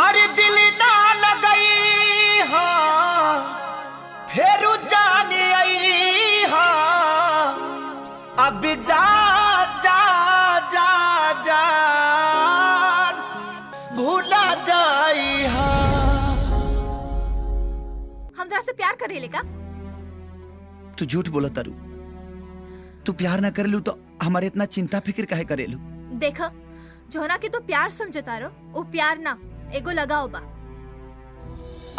अरे दिल ना लगई हाँ फिर जाने आई हाँ अब जा जा जा जान भूला जाई हाँ। हम जरा से प्यार कर रहे का? तू झूठ बोला तारू। तू प्यार ना करेलू तो हमारे इतना चिंता फिक्र काहे करेलू? देख जोना के तो प्यार समझता रो वो प्यार ना एगो लगाओ बा।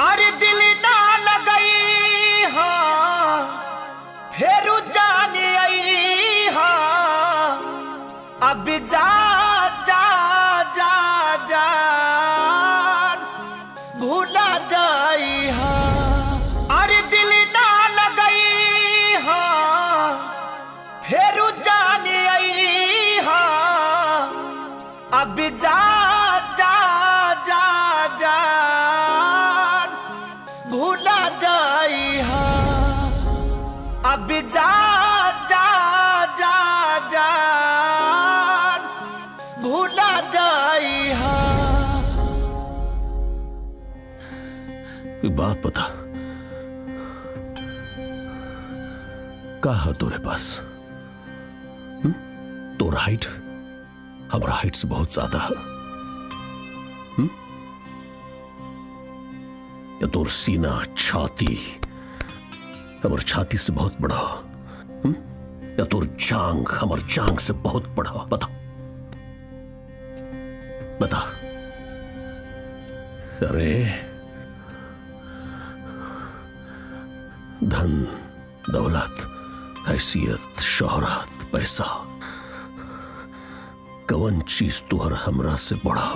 अरे दिल ना लगई हाँ फिर जाने आई हाँ अब जा जा जा जान भूला जाई हाँ। अरे दिल ना लगई हाँ फिर जाने आई हाँ अब जा जा जा जान भूला जाई हाँ। अब जा जा जा जान भूला जाई हाँ। एक बात बता, का है तोरे पास? तोर हाइट हमारा हाइट से बहुत ज्यादा है। या तोर सीना छाती हमार छाती से बहुत बड़ा, या तोर जांग हमार जांग से बहुत बड़ा? बता बता। अरे धन दौलत हैसियत शोहरत पैसा कौन चीज तुहर हमरा से बड़ा?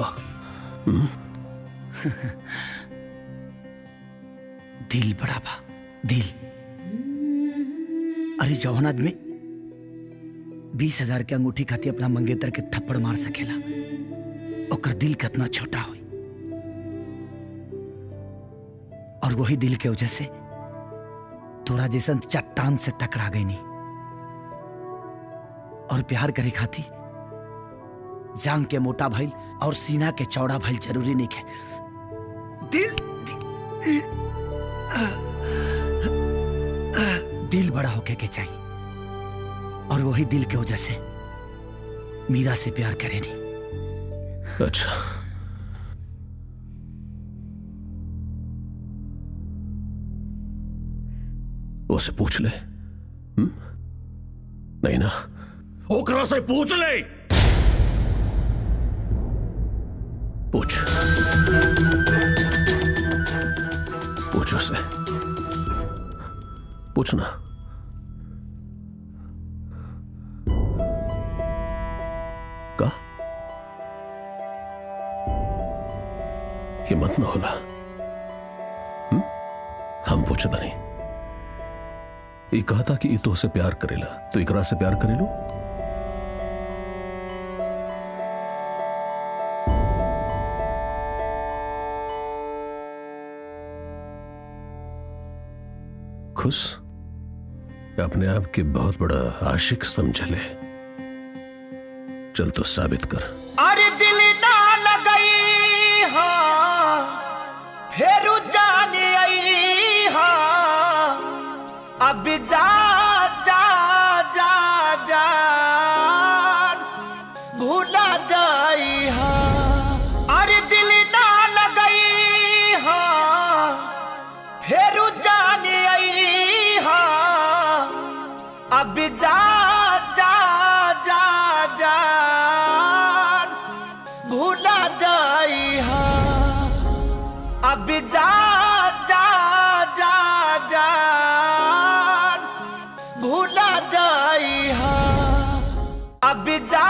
दिल बड़ा बा, दिल। अरे जौन आदमी 20,000 के अंगूठी खाती अपना मंगेतर के थप्पड़ मार सकेला, ओकर दिल कितना छोटा हो। और वही दिल के वजह से तोरा जैसन चट्टान से टकरा गई नहीं। और प्यार करे खाती जांग के मोटा भइल और सीना के चौड़ा भइल जरूरी नहीं है। दिल बड़ा होके के चाहिए। और वही दिल के वजह से मीरा से प्यार करे नहीं। अच्छा, उसे पूछ ले। नहीं ना, ओकरा से पूछ ले। पूछ पूछ उसे, पूछना। का हिम्मत न होला? हम पूछे नहीं। ये कहा था कि तो से प्यार करेला, तो इकरा से प्यार करेलू? खुश अपने आप के बहुत बड़ा आशिक समझ ले। चल तो साबित कर। अरे दिल ना लगई हाँ फिर जाने आई हाँ अब जा जा जा जान भूला जाई हाँ। अरे दिल ना लगई हाँ फिर जाने आई हाँ अब जा जा जा जान भूला जाई हाँ। अब जा जा जा जान भूला जाई हाँ। अब जा